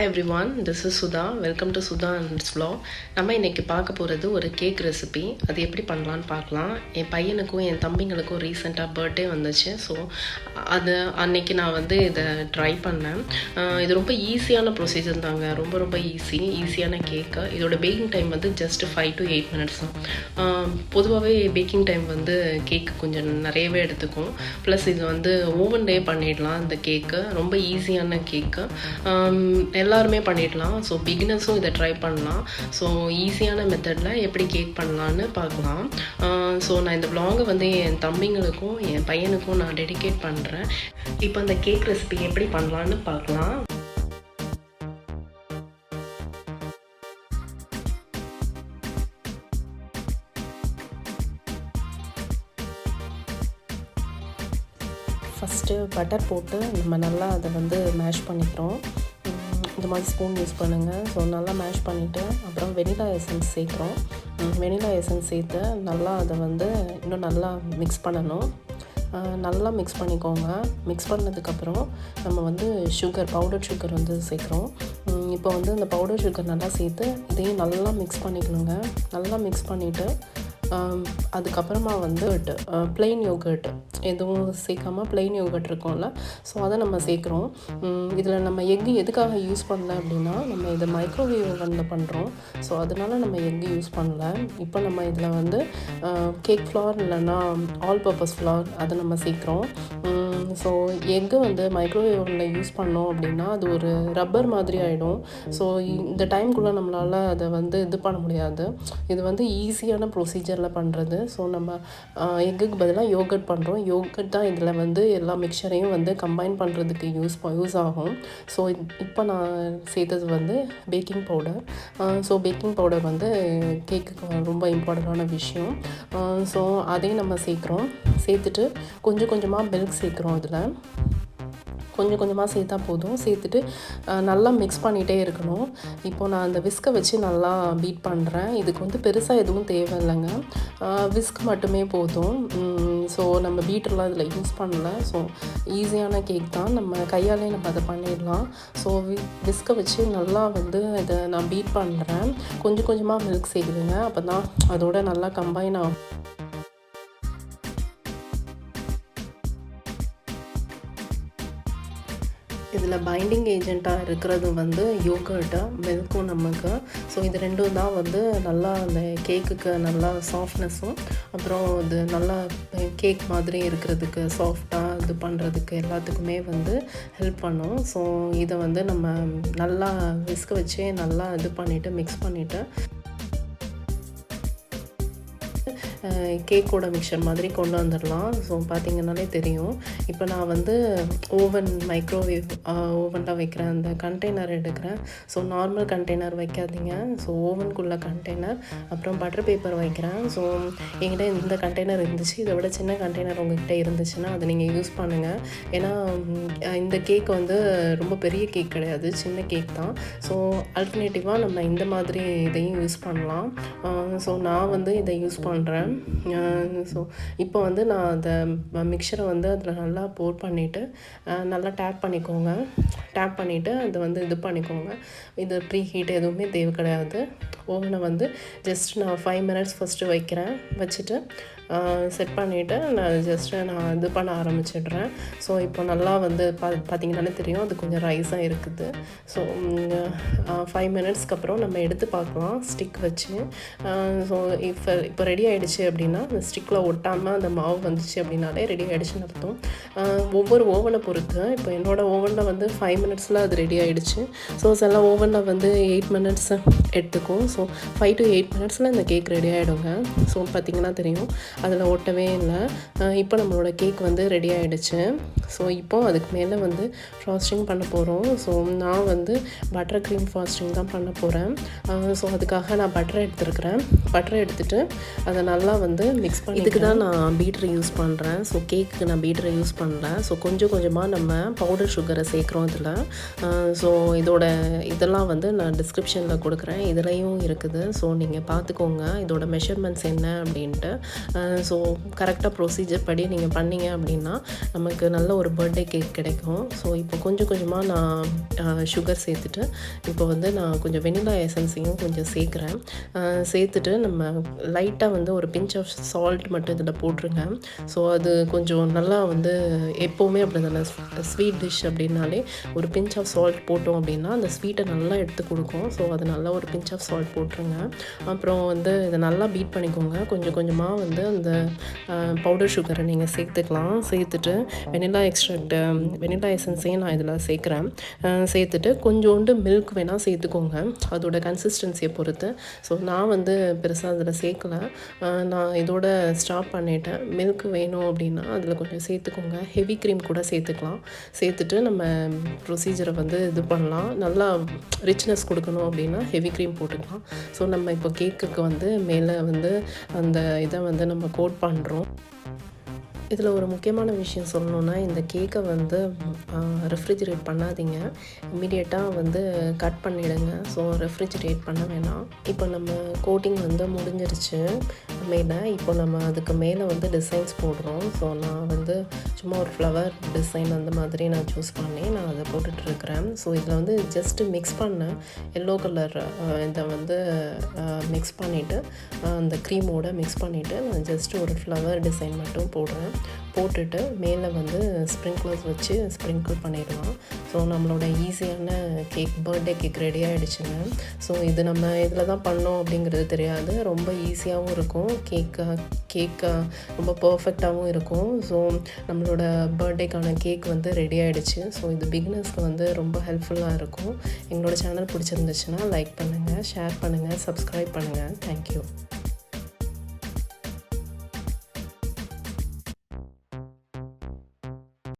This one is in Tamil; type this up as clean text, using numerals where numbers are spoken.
Hi everyone, this is Sudha. Welcome to Sudha and its vlog. நம்ம இன்னைக்கு பார்க்க போகிறது ஒரு கேக் ரெசிபி. அது எப்படி பண்ணலான்னு பார்க்கலாம். என் பையனுக்கும் என் தம்பிங்களுக்கும் ரீசெண்டாக பர்த்டே வந்துச்சு. ஸோ அது அன்னைக்கு நான் இதை ட்ரை பண்ணேன். இது ரொம்ப ஈஸியான ப்ரொசீஜர் தாங்க. ரொம்ப ஈஸியான கேக்கு. இதோட packing time just 5 to 8 minutes தான். பொதுவாகவே பேக்கிங் டைம் கேக்கு கொஞ்சம் நிறையவே எடுத்துக்கும். ப்ளஸ் இது ஓவன்லேயே பண்ணிடலாம். இந்த கேக்கு ரொம்ப ஈஸியான கேக்கு. எல்லாருமே பண்ணிடலாம். ஸோ பிகினர்ஸும் இதை ட்ரை பண்ணலாம். ஸோ ஈஸியான மெத்தடில் எப்படி கேக் பண்ணலான்னு பார்க்கலாம். ஸோ நான் இந்த vlog என் தம்பிங்களுக்கும் என் பையனுக்கும் நான் டெடிகேட் பண்ணுறேன். இப்போ அந்த கேக் ரெசிபி எப்படி பண்ணலான்னு பார்க்கலாம். ஃபஸ்ட்டு பட்டர் போட்டு நம்ம நல்லா அதை மேஷ் பண்ணிக்கிறோம். இந்த மாதிரி ஸ்பூன் யூஸ் பண்ணுங்கள். ஸோ நல்லா மேஷ் பண்ணிவிட்டு அப்புறம் வெனிலா எசன்ஸ் சேர்க்குறோம். வெனிலா எசன்ஸ் சேர்த்து நல்லா அதை இன்னும் நல்லா மிக்ஸ் பண்ணணும். நல்லா மிக்ஸ் பண்ணிக்கோங்க. மிக்ஸ் பண்ணதுக்கப்புறம் நம்ம சுகர், பவுடர் சுகர் சேர்க்குறோம். இப்போ அந்த பவுடர் சுகர் நல்லா சேர்த்து இதையும் நல்லா மிக்ஸ் பண்ணிக்கணுங்க. நல்லா மிக்ஸ் பண்ணிவிட்டு அதுக்கப்புறமா ப்ளெயின் யோகர்ட் எதுவும் சேர்க்காமல் ப்ளெயின் யோகர்ட் இருக்கும்ல, ஸோ அதை நம்ம சேர்க்குறோம். இதில் நம்ம எக்கு எதுக்காக யூஸ் பண்ணல அப்படின்னா, நம்ம இதை மைக்ரோவேவ் ஓவனில் பண்ணுறோம். ஸோ அதனால் நம்ம எக்கு யூஸ் பண்ணல. இப்போ நம்ம இதில் கேக் ஃப்ளார் இல்லைன்னா ஆல் பர்பஸ் ஃப்ளார் அதை நம்ம சேர்க்குறோம். ஸோ எக்கு மைக்ரோவேவ் ஓவனில் யூஸ் பண்ணோம் அப்படின்னா அது ஒரு ரப்பர் மாதிரி ஆகிடும். ஸோ இந்த டைம்குள்ளே நம்மளால் அதை இது பண்ண முடியாது. இது ஈஸியான ப்ரொசீஜரில் பண்ணுறது. ஸோ நம்ம எக்குக்கு பதிலாக யோகர்ட் பண்ணுறோம். யோகர்ட் தான் இதில் எல்லா மிக்சரையும் கம்பைன் பண்ணுறதுக்கு யூஸ் ஆகும். ஸோ இப்போ நான் சேர்த்தது baking powder. So baking powder கேக்குக்கு ரொம்ப இம்பார்ட்டண்ட்டான விஷயம். ஸோ அதையும் நம்ம சேர்க்குறோம். சேர்த்துட்டு கொஞ்சமாக மில்க் சேர்க்குறோம். இதில் கொஞ்சமாக சேர்த்தா போதும். சேர்த்துட்டு நல்லா மிக்ஸ் பண்ணிகிட்டே இருக்கணும். இப்போது நான் அந்த விஸ்கை வச்சு நல்லா பீட் பண்ணுறேன். இதுக்கு பெருசாக எதுவும் தேவையில்லைங்க. விஸ்க் மட்டுமே போதும். ஸோ நம்ம பீட்டர்லாம் இதில் யூஸ் பண்ணல. ஸோ ஈஸியான கேக் தான். நம்ம கையாலே நம்ம அதை பண்ணிடலாம். ஸோ விஸ்கை வச்சு நல்லா இதை நான் பீட் பண்ணுறேன். கொஞ்சமாக மில்க் சேர்க்குதுங்க. அப்போ தான் அதோட நல்லா கம்பைன் ஆகும். இதில் பைண்டிங் ஏஜெண்ட்டாக இருக்கிறது யோகர்ட்டு, மில்க்கும் நமக்கு. ஸோ இது ரெண்டும் தான் நல்லா அந்த கேக்குக்கு நல்லா சாஃப்ட்னஸும் அப்புறம் இது நல்லா கேக் மாதிரி இருக்கிறதுக்கு சாஃப்டாக இது பண்ணுறதுக்கு எல்லாத்துக்குமே ஹெல்ப் பண்ணும். ஸோ இதை நம்ம நல்லா விஸ்க் வச்சே நல்லா இது பண்ணிவிட்டு மிக்ஸ் பண்ணிவிட்டு கேக்கோட மிக்சர் மாதிரி கொண்டு வந்துடலாம். ஸோ பார்த்திங்கனாலே தெரியும். இப்போ நான் மைக்ரோவேவ் ஓவனில் வைக்கிறேன். அந்த கண்டெய்னர் எடுக்கிறேன். ஸோ நார்மல் கண்டெய்னர் வைக்காதீங்க. ஸோ ஓவனுக்குள்ள கண்டெய்னர், அப்புறம் பட்டர் பேப்பர் வைக்கிறேன். ஸோ என்கிட்ட இந்த கண்டெய்னர் இருந்துச்சு. இதை விட சின்ன கண்டெய்னர் உங்கள்கிட்ட இருந்துச்சுன்னா அதை நீங்கள் யூஸ் பண்ணுங்கள். ஏன்னா இந்த கேக் ரொம்ப பெரிய கேக் கிடையாது, சின்ன கேக் தான். ஸோ ஆல்டர்னேட்டிவாக நம்ம இந்த மாதிரி இதையும் யூஸ் பண்ணலாம். ஸோ நான் இதை யூஸ் பண்ணுறேன். ஸோ இப்போ நான் அந்த மிக்சரை அதில் நல்லா போர் பண்ணிவிட்டு நல்லா டேப் பண்ணிக்கோங்க. டேப் பண்ணிவிட்டு அதை இது பண்ணிக்கோங்க. இது ப்ரீ ஹீட் எதுவுமே தேவை கிடையாது. ஓவனை ஜஸ்ட் நான் 5 minutes ஃபஸ்ட்டு வைக்கிறேன். வச்சுட்டு செட் பண்ணிவிட்டு நான் இது பண்ண ஆரம்பிச்சிடுறேன். ஸோ இப்போ நல்லா பார்த்திங்கனாலே தெரியும் அது கொஞ்சம் ரைஸாக இருக்குது. ஸோ 5 minutesக்கு அப்புறம் நம்ம எடுத்து பார்க்கலாம் ஸ்டிக் வச்சு. ஸோ இப்போ ரெடி ஆகிடுச்சு அப்படின்னா அந்த ஸ்டிக்கில் ஒட்டாமல் அந்த மாவு வந்துச்சு அப்படின்னாலே ரெடி ஆகிடுச்சுன்னு அர்த்தம். ஒவ்வொரு ஓவனை பொறுத்து இப்போ என்னோடய ஓவனில் 5 minutesல அது ரெடி ஆகிடுச்சு. ஸோ சில ஓவனில் 8 minutes எடுத்துக்கும். ஸோ 5 to 8 minutesல இந்த கேக் ரெடி ஆகிடுங்க. ஸோ பார்த்திங்கன்னா தெரியும் அதில் ஒட்டவே இல்லை. இப்போ நம்மளோட கேக் ரெடி ஆகிடுச்சு. ஸோ இப்போ அதுக்கு மேலே ஃப்ராஸ்டிங் பண்ண போகிறோம். ஸோ நான் பட்டர் க்ரீம் ஃப்ராஸ்டிங் தான் பண்ண போகிறேன். ஸோ அதுக்காக நான் பட்டர் எடுத்துருக்கிறேன். பட்டரை எடுத்துகிட்டு அதை நல்லா மிக்ஸ் பண்ணி, இதுக்கு தான் நான் பீட்டரை யூஸ் பண்ணுறேன். ஸோ கேக்கு நான் பீட்டரை யூஸ் பண்ணல. ஸோ கொஞ்சமாக நம்ம பவுடர் சுகரை சேர்க்குறோம் இதில். ஸோ இதெல்லாம் நான் டிஸ்கிரிப்ஷனில் கொடுக்குறேன். இதுலேயும் இருக்குது. ஸோ நீங்கள் பார்த்துக்கோங்க இதோட மெஷர்மெண்ட்ஸ் என்ன அப்படின்ட்டு. ஸோ கரெக்டாக ப்ரொசீஜர் படி நீங்கள் பண்ணீங்க அப்படின்னா நமக்கு நல்ல ஒரு பர்த்டே கேக் கிடைக்கும். ஸோ இப்போ கொஞ்சம் கொஞ்சமாக நான் சுகர் சேர்த்துட்டு இப்போ வந்து நான் கொஞ்சம் வெனிலா எசன்ஸையும் கொஞ்சம் சேர்க்குறேன். சேர்த்துட்டு நம்ம லைட்டாக வந்து ஒரு பிஞ்ச் ஆஃப் சால்ட் மட்டும் இதில் போட்டுருங்க. ஸோ அது கொஞ்சம் நல்லா வந்து எப்போவுமே அப்படி தானே ஸ்வீட் டிஷ் அப்படின்னாலே ஒரு பிஞ்ச் ஆஃப் சால்ட் போட்டோம் அப்படின்னா அந்த ஸ்வீட்டை நல்லா எடுத்து கொடுக்கும். ஸோ அது நல்லா ஒரு பிஞ்ச் ஆஃப் சால்ட் போட்டுருங்க. அப்புறம் வந்து இதை நல்லா பீட் பண்ணிக்கோங்க. கொஞ்சம் கொஞ்சமாக வந்து அந்த பவுடர் சுகரை நீங்கள் சேர்த்துக்கலாம். சேர்த்துட்டு வெனிலா வெனிலா எசன்ஸையும் நான் இதில் சேர்க்குறேன். சேர்த்துட்டு கொஞ்சோண்டு மில்க் வேணால் சேர்த்துக்கோங்க, அதோட கன்சிஸ்டன்சியை பொறுத்து. ஸோ நான் வந்து பெருசாக அதில் சேர்க்கல, நான் இதோட ஸ்டாப் பண்ணிட்டேன். மில்க் வேணும் அப்படின்னா அதில் கொஞ்சம் சேர்த்துக்கோங்க. ஹெவி க்ரீம் கூட சேர்த்துக்கலாம். சேர்த்துட்டு நம்ம ப்ரொசீஜரை வந்து இது பண்ணலாம். நல்லா ரிச்னஸ் கொடுக்கணும் அப்படின்னா ஹெவி க்ரீம் போட்டுக்கலாம். ஸோ நம்ம இப்போ கேக்குக்கு வந்து மேலே வந்து அந்த இதை வந்து நம்ம கோட் பண்ணுறோம். இதில் ஒரு முக்கியமான விஷயம் சொல்லணுன்னா, இந்த கேக்கை வந்து ரெஃப்ரிஜரேட் பண்ணாதீங்க. இம்மிடியேட்டாக வந்து கட் பண்ணிவிடுங்க. ஸோ ரெஃப்ரிஜரேட் பண்ண வேணாம். இப்போ நம்ம கோட்டிங் வந்து முடிஞ்சிருச்சு மேலே. இப்போ நம்ம அதுக்கு மேலே வந்து டிசைன்ஸ் போடுறோம். ஸோ நான் வந்து சும்மா ஒரு ஃப்ளவர் டிசைன் அந்த மாதிரி நான் சூஸ் பண்ணி நான் அதை போட்டுட்ருக்கிறேன். ஸோ இதில் வந்து ஜஸ்ட்டு மிக்ஸ் பண்ணேன். எல்லோ கலர் இதை வந்து மிக்ஸ் பண்ணிவிட்டு அந்த க்ரீமோடு மிக்ஸ் பண்ணிவிட்டு நான் ஜஸ்ட்டு ஒரு ஃப்ளவர் டிசைன் மட்டும் போடுறேன். போட்டுட்டு மேலே வந்து ஸ்ப்ரிங்க்லர்ஸ் வச்சு ஸ்ப்ரிங்கிள் பண்ணிடலாம். ஸோ நம்மளோட ஈஸியான கேக் பர்த்டே கேக் ரெடி ஆகிடுச்சுங்க. ஸோ இது நம்ம இதில் தான் பண்ணோம் அப்படிங்கிறது தெரியாது. ரொம்ப ஈஸியாகவும் இருக்கும். கேக்கு ரொம்ப பர்ஃபெக்டாகவும் இருக்கும். ஸோ நம்மளோட பர்த்டேக்கான கேக் வந்து ரெடி ஆகிடுச்சு. ஸோ இது பிகினர்ஸ்க்கு வந்து ரொம்ப ஹெல்ப்ஃபுல்லாக இருக்கும். எங்களோட சேனல் பிடிச்சிருந்துச்சுன்னா லைக் பண்ணுங்கள், ஷேர் பண்ணுங்கள், சப்ஸ்கிரைப் பண்ணுங்கள். தேங்க்யூ.